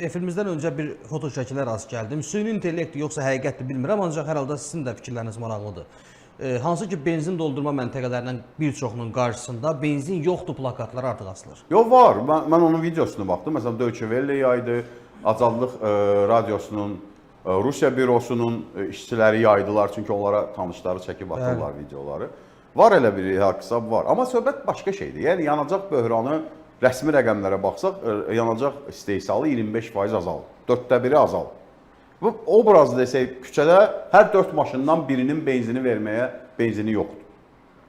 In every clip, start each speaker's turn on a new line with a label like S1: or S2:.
S1: Efirimizdən öncə bir foto şəkilə rast gəldim. Süni intellekt yoxsa həqiqətdir bilmirəm, ancaq hər halda sizin də fikirləriniz maraqlıdır. Hansı ki benzin doldurma məntəqələrinin bir çoxunun qarşısında benzin yoxdur plakatlar artıq asılır.
S2: Yox var. Mən onun videosuna baxdım. Məsələn, Deutsche Welle yaydı, Azadlıq radiosunun, Rusiya bürosunun işçiləri yaydılar. Çünki onlara tanışları çəkib atırlar videoları. Var elə bir hesab var. Amma söhbət başqa şeydir. Yəni yanacaq böhranı rəsmi rəqəmlərə baxsaq, yanacaq istehsalı 25% azalır. 1/4 azalır. Bu obrazda desək, küçədə hər 4 maşından birinin benzini verməyə benzini yoxdur.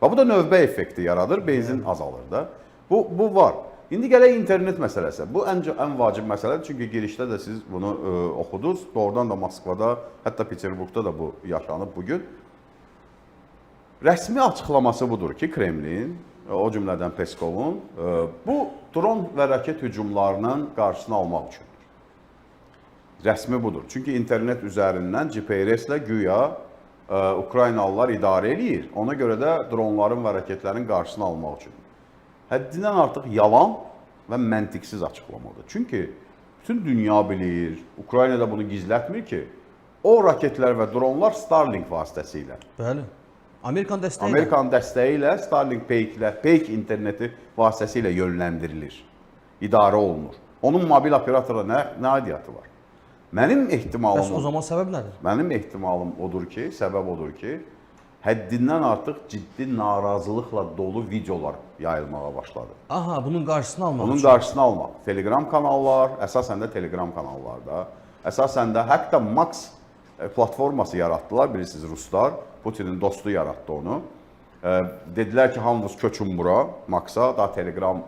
S2: Və bu da növbə effekti yaradır, benzin azalır da. Bu var. İndi gələk internet məsələsi. Bu ən vacib məsələdir. Çünki girişdə də siz bunu oxudunuz. Doğrudan da Moskvada, hətta Peterburqda da bu yaşanıb bugün. Rəsmi açıqlaması budur ki, Kremlin, o cümlədən Peskovun, bu dron və raket hücumlarının qarşısını almaq üçündür. Rəsmi budur. Çünki internet üzərindən GPS-lə güya Ukraynalılar idarə eləyir. Ona görə də dronların və raketlərin qarşısını almaq üçündür. Həddindən artıq yalan və məntiqsiz açıqlamadır. Çünki bütün dünya bilir, Ukrayna da bunu gizlətmir ki, o raketlər və dronlar Starlink vasitəsilə.
S1: Bəli. Amerikan dəstəyi ilə.
S2: Amerikan dəstəyi ilə Starlink Peyk interneti vasitəsilə yönləndirilir, idarə olunur. Onun mobil operatora nə aidiyyatı var? Mənim ehtimalım...
S1: Bəs o zaman səbəb nədir?
S2: Mənim ehtimalım odur ki, səbəb odur ki, həddindən artıq ciddi narazılıqla dolu videolar yayılmağa başladı.
S1: Aha, bunun qarşısını almaq
S2: Bunun qarşısını almaq. Telegram kanallar, əsasən də Telegram kanallarda, əsasən də hətta Max platforması yaratdılar, bilirsiniz Ruslar. Putinin dostu yarattı onu. Dedilər ki, hamınız köçün bura, Max'a, da Telegram,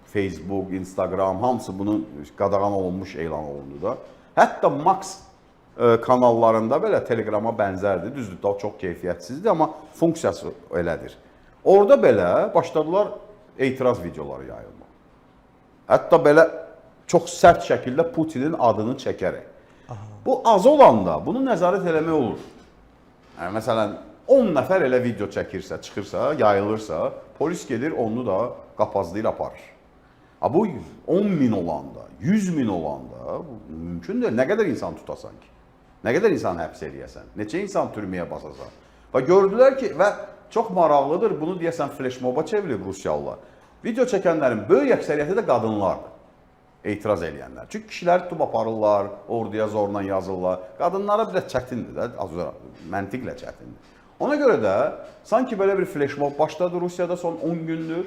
S2: Facebook, Instagram, hamısı bunun qadağan olunmuş elan olundu da. Hətta Max kanallarında belə Telegrama bənzərdir. Düzdür, daha çox keyfiyyətsizdir, amma funksiyası elədir. Orada belə başladılar etiraz videoları yayılmaq. Hətta belə çox sərt şəkildə Putinin adını çəkərək. Bu az olanda bunu nəzarət eləmək olur. Yəni, məsələn, 10 nəfər elə video çəkirsə, çıxırsa, yayılırsa, polis gedir, onu da qapazlayır, aparır. Bu 10 min olanda, 100 min olanda mümkündür. Nə qədər insan tutasan ki? Nə qədər insan həbs eləyəsən? Neçə insan türməyə basasan? Və gördülər ki, və çox maraqlıdır, bunu deyəsən flashmoba çevirib Rusiyalılar. Video çəkənlərin böyük əksəriyyəti də qadınlardır. Etiraz eləyənlər. Çünki kişilər tutub aparırlar, orduya zorla yazırlar. Qadınlara biraz çətindir də, məntiqlə çətindir. Ona görə də sanki belə bir flashmob başladı Rusiyada son 10 gündür.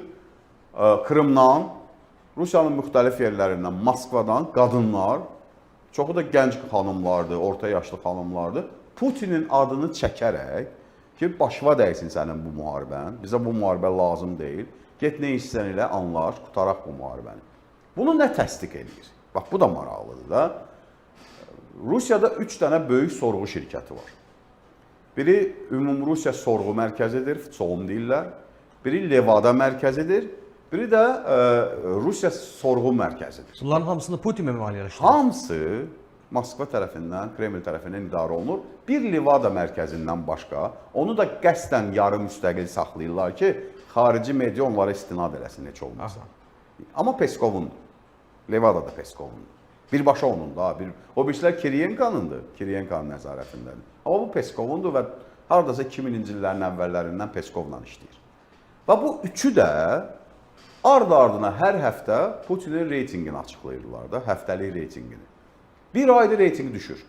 S2: Krımdan, Rusiyanın müxtəlif yerlərindən, Moskvadan qadınlar, çoxu da gənc xanımlardır, orta yaşlı xanımlardır, Putinin adını çəkərək ki, başva dəysin sənin bu müharibən, bizə bu müharibə lazım deyil, get nə istəyən ilə anlaş, qutaraq bu müharibəni. Bunu nə təsdiq edir? Bax, bu da maraqlıdır da. Rusiyada 3 dənə böyük sorğu şirkəti var. Biri Ümumrusiya Sorğu Mərkəzidir, FSOM deyirlər. Biri Levada mərkəzidir. Biri də Rusiya Sorğu Mərkəzidir.
S1: Bunların hamısını Putin maliyyələşdirir.
S2: Hamısı Moskva tərəfindən, Kreml tərəfindən idarə olunur. Bir Levada mərkəzindən başqa, onu da qəsdən yarım müstəqil saxlayırlar ki, xarici media onlara istinad eləsin, heç olmasa. Amma Peskovundur. Levada da Peskovundur. Birbaşa onun da. O birisilər Kiriyenkanındır. Kiriyenkanın nəzarətindədir. Amma bu Peskovundur və haradasa 2000-ci illərin əvvəllərindən Peskovla işləyir. Və bu üçü də ardı-ardına hər həftə Putinin reytingini açıqlayırlar da, həftəlik reytingini. Bir ayda reytingi düşür.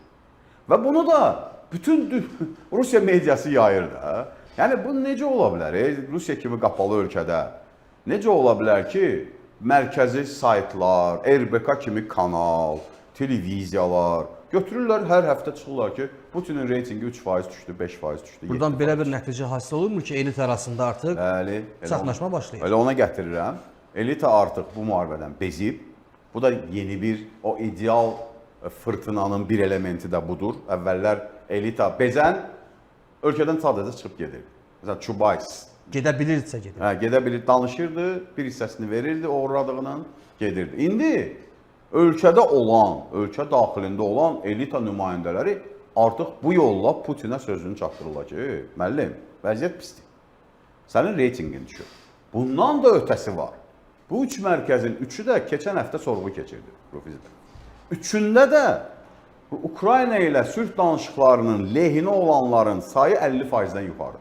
S2: Və bunu da bütün Rusiya mediası yayır da. Yəni, bu necə ola bilər? Rusiya kimi qapalı ölkədə necə ola bilər ki, mərkəzi saytlar, RBK kimi kanal, televiziyalar götürürlər, hər həftə çıxırlar ki, Putinin reytingi 3% düşdü, 5% düşdü.
S1: Buradan belə bir nəticə hasil olurmu ki, elit arasında artıq çaxnaşma başlayır?
S2: Elə ona gətirirəm. Elita artıq bu müharibədən bezib. Bu da yeni bir, o ideal fırtınanın bir elementi də budur. Əvvəllər elita bezən ölkədən sadəcə çıxıb gedir. Məsələn, Çubays.
S1: Gedə bilirsə gedir.
S2: Gedə bilir, danışırdı, bir hissəsini verirdi, uğradığının gedirdi. İndi ölkədə olan, ölkə daxilində olan elita nümayəndələri artıq bu yolla Putinə sözünü çatdırırlar ki, müəllim, vəziyyət pisdir. Sənin reytingin düşür. Bundan da ötəsi var. Bu üç mərkəzin üçü də keçən həftə sorğu keçirdi Rufizdə. Üçündə də Ukrayna ilə sülh danışıqlarının lehinə olanların sayı 50%-dən yuxarı.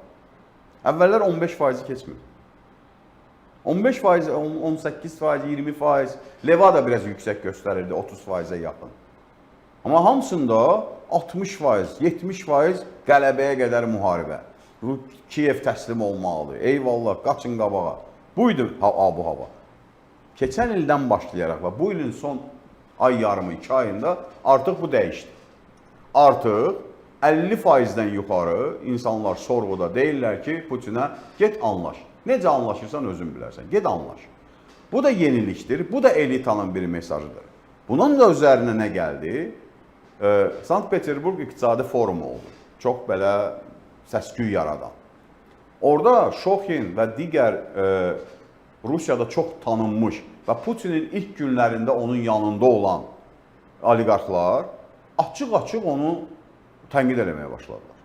S2: Əvvəllər 15%-i keçmir. 15%, 18%, 20%, Levada biraz yüksək göstərirdi, 30%-ə yaxın. Amma hamısında 60%, 70% qələbəyə qədər müharibə. Kiyev təslim olmalıdır, eyvallah, qaçın qabağa. Buydu bu hava. Keçən ildən başlayaraq və bu ilin son ay yarımı, 2 ayında artıq bu dəyişdi. Artıq 50%-dən yuxarı insanlar sorğuda deyirlər ki, Putinə get anlaş. Necə anlaşırsan özün bilərsən, get anlaş. Bu da yenilikdir, bu da elitanın bir mesajıdır. Bunun da üzərinə nə gəldi? Sankt-Peterburg İqtisadi Forumu oldu. Çox belə səs-küy yaradan. Orada Şoxin və digər Rusiyada çox tanınmış və Putinin ilk günlərində onun yanında olan oliqarxlar açıq-açıq onu tənqid eləməyə başladılar.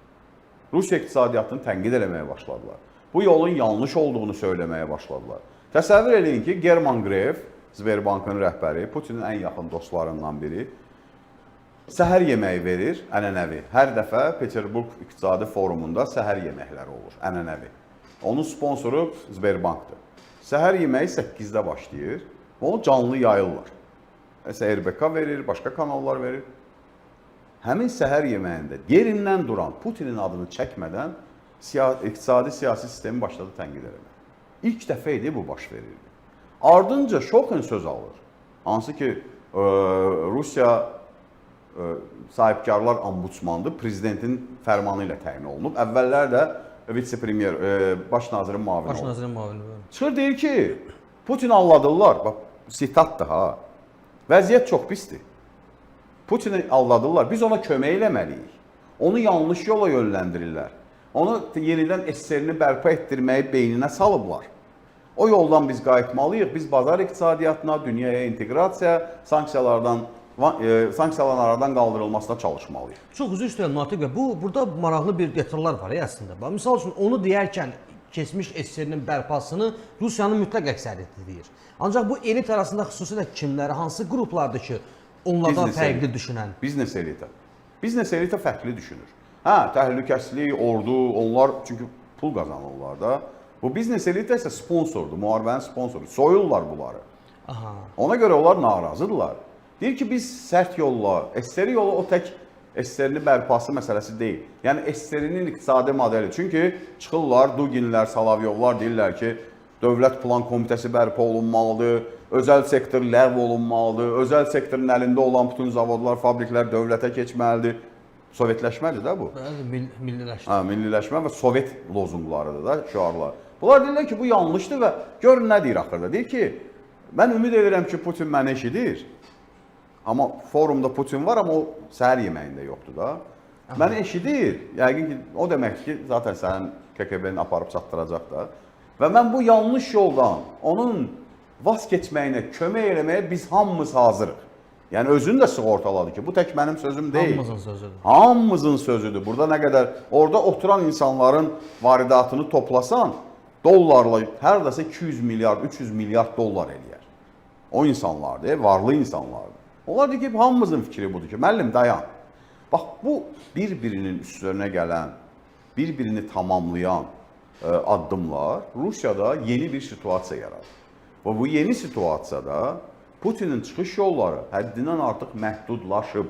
S2: Rusiya iqtisadiyyatını tənqid eləməyə başladılar. Bu yolun yanlış olduğunu söyləməyə başladılar. Təsəvvür edin ki, German Gref, Sberbankın rəhbəri, Putinin ən yaxın dostlarından biri, səhər yeməyi verir, ənənəvi. Hər dəfə Peterburg İqtisadi Forumunda səhər yeməkləri olur, ənənəvi. Onun sponsoru Sberbankdır. Səhər yeməyi 8-də başlayır, onu canlı yayırlar. RBK verir, başqa kanallar verir. Həmin səhər yeməyində yerindən duran, Putinin adını çəkmədən iqtisadi siyasi sistemi başladı tənqid eləmək. İlk dəfə idi bu baş verirdi. Ardınca Şoxin söz alır. Hansı ki, Rusiya sahibkarlar ombudsmandır, prezidentin fərmanı ilə təyin olunub. Əvvəllər də vitse-premier, baş nazirin müavini oldu.
S1: Baş nazirin müavini.
S2: Çıxır deyir ki, Putin alladırlar. Bax, sitatdır ha. Vəziyyət çox pisdir. Putini alladırlar. Biz ona kömək eləməliyik. Onu yanlış yola yönləndirirlər. Onu yenidən SSR-ni bərpa etdirməyi beyninə salıblar. O yoldan biz qayıtmalıyıq. Biz bazar iqtisadiyyatına, dünyaya inteqrasiya, sanksiyaların aradan qaldırılmasına çalışmalıyıq.
S1: Çox üzr istəyirəm Natiq bəy. Burada maraqlı bir detallar var əslində. Misal üçün onu deyərkən keçmiş SSR-nin bərpasını Rusiyanın mütləq əksəriyyəti deyir. Ancaq bu elit arasında xüsusilə kimləri, hansı qruplardır ki, onlardan fərqli düşünən?
S2: Biznes elita. Biznes elita fərqli düşünür. Hə, təhlükəsizlik, ordu, onlar çünki pul qazanırlar da. Bu biznes elita isə sponsordur, müharibənin sponsoru. Soyurlar bunları.
S1: Aha.
S2: Ona görə onlar narazıdırlar. Deyir ki, biz sərt yolla, SSR yolu o tək SSR-ni bərpası məsələsi deyil. Yəni SSR-nin iqtisadi modeli. Çünki çıxırlar, Duginlər, Salavyovlar deyirlər ki, Dövlət Plan Komitəsi bərpa olunmalıdır, özəl sektor ləğv olunmalıdır, özəl sektorun əlində olan bütün zavodlar, fabriklər dövlətə keçməlidir. Sovetləşmədir də bu.
S1: Milliləşmə.
S2: Hə, milliləşmə və Sovet lozunqlarıdır da, şüarlar. Bunlar deyirlər ki, bu yanlışdır və görün nə deyir axırda. Deyir ki, mən ümid edirəm ki, Putin məni eşidir. Amma forumda Putin var, amma o səhər yeməyində yoxdur da. Məni eşidir. Yəqin ki, o demək ki, zaten sənin KKB-ni aparıb çatdıracaq da. Və mən bu yanlış yoldan onun vaz keçməyinə, kömək eləməyə biz hamımız hazırıq. Yəni özünü də sığortaladı ki, bu tək mənim sözüm deyil.
S1: Hamımızın sözüdür.
S2: Hamımızın sözüdür. Burada nə qədər orada oturan insanların varidatını toplasan, dollarla hər dəsə 200 milyard, 300 milyard dollar eləyər. O insanlardır, varlı insanlardır. Onlar deyir ki, hamımızın fikri budur ki, müəllim dayan. Bax, bu bir-birinin üstlərinə gələn, bir-birini tamamlayan addımlar Rusiyada yeni bir situasiya yaradır. Və bu yeni situasiyada Putinin çıxış yolları həddindən artıq məhdudlaşıb.